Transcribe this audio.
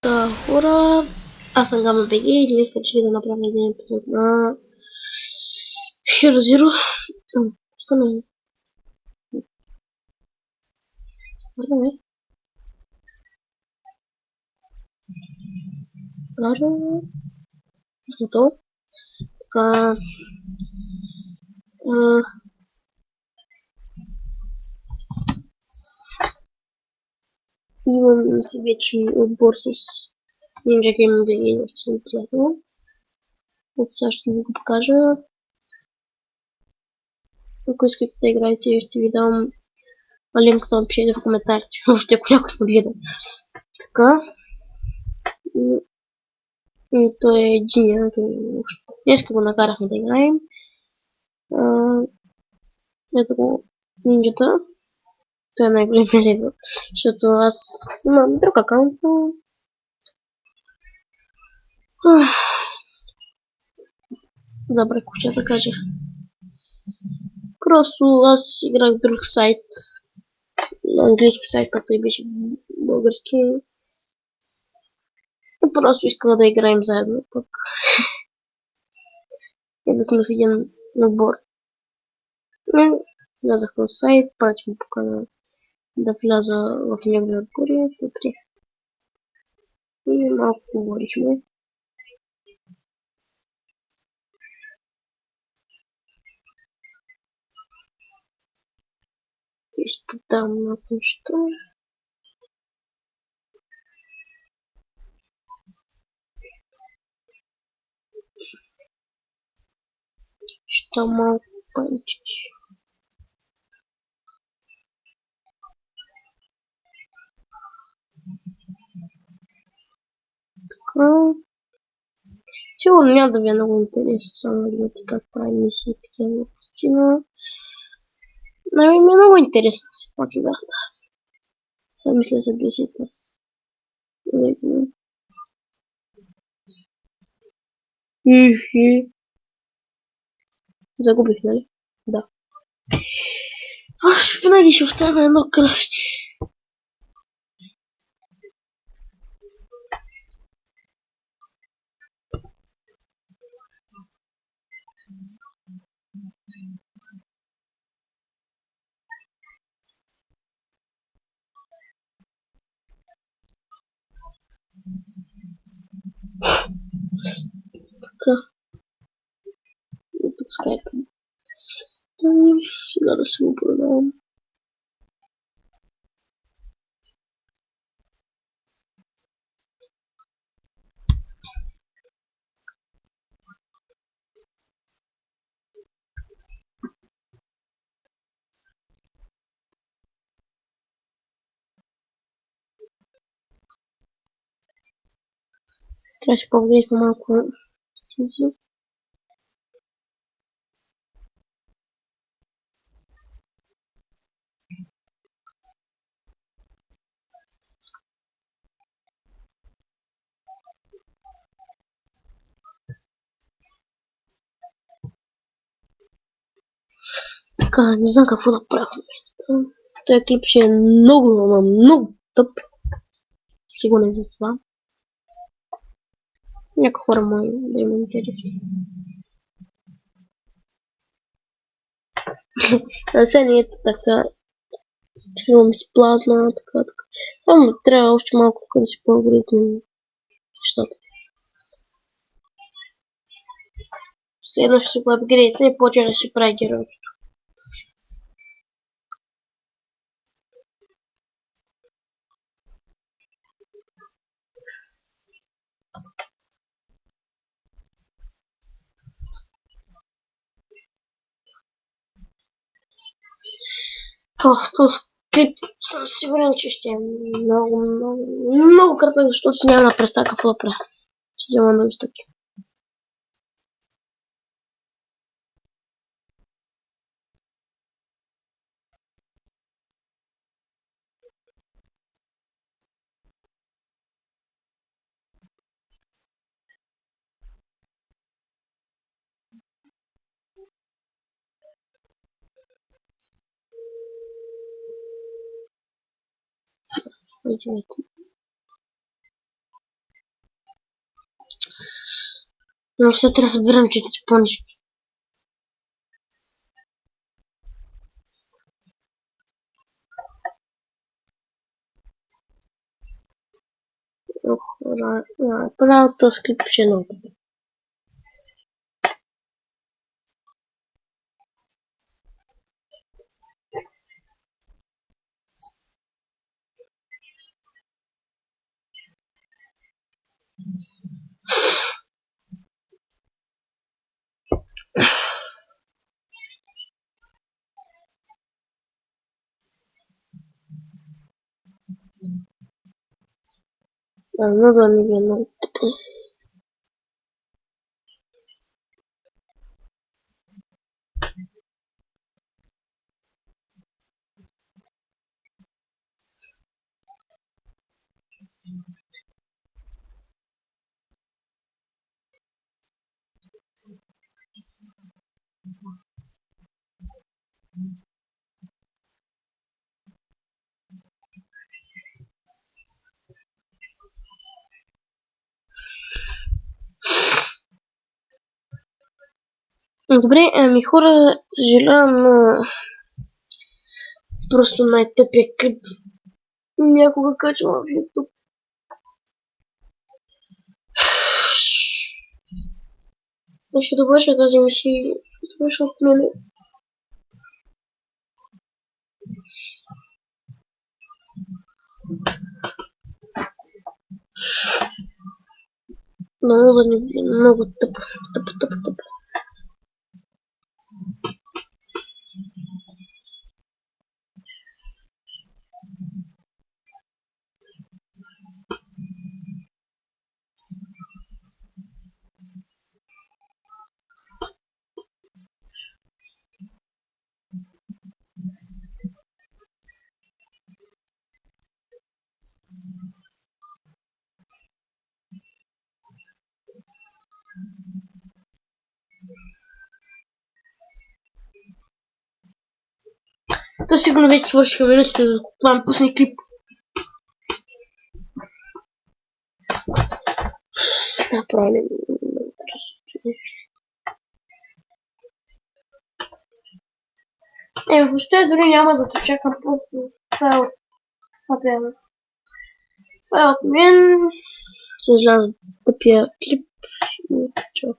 Ура! Аз съм Гама БГ и днес реших да направя един епизод на Hero Zero. Що не? Върнаме. Ража. Готово. Така. Имам си вече отбор с Ninja Game BG, много приятно. От сега ще ви го покажа. Ако искате да играете, ще ви дам линк, само пишете в коментарите, въобще ако някой не гледа. Така. И той е джиния. Днес го накарахме да играем. Ето го нинджата. Той е най-големият левел. Защото аз имам друг акаунт, но... Забрах ще да кажа. Просто аз играх в друг сайт. На английски сайт, пък той беше български. И просто исках да играем заедно пък. И да сме в един отбор. И влязах в този сайт, пратих му покана да вляза в неговия отбор и тъпри. И малко говорихме. Изпитам на неща. Ще малко панчики. Така. Сигурно няма да ви е много интересно, само да видите как правим мисии и такива глупости, но... На мен ми е много интересно все пак играта. Сега мисля за 10 аз. Ихи. Загубих, нали? Да. Аз винаги ще остана едно кръще. Така. И тук скайпа. Сега да се го продавам. Трябваше по-вгрифа малко тези. Така, не знам какво да правя в момента. Този клип ще е много тъп. Сигурен за това. Някои хора може да има интересно. Сега не ето така. Имам си плазма, така. Само трябва още малко да си по-алгоритми нещата. Следно ще си го апгрейдне и почва да си прави героичето. Този клип съм сигурен, че ще е много кратък, защото си няма представа какво да правя. Ще взема много стъпки. Извинете. Но все разбирам, че ти по-нишки. Правил този клип ще е много. No da mi je много тъпо. Добре, ами хора, съжалявам, но просто най-тъпия клип някога качвам в YouTube. Ще довърша тази мисия и свърша от мене. Много да ни влияе, много тъпо. То сигурно вече свършиха минутите, за това ми пусне клип. Направо не ме интересува. Въобще дори няма да те чакам, просто това е от мен. Съжалявам за тъпия клип и чао.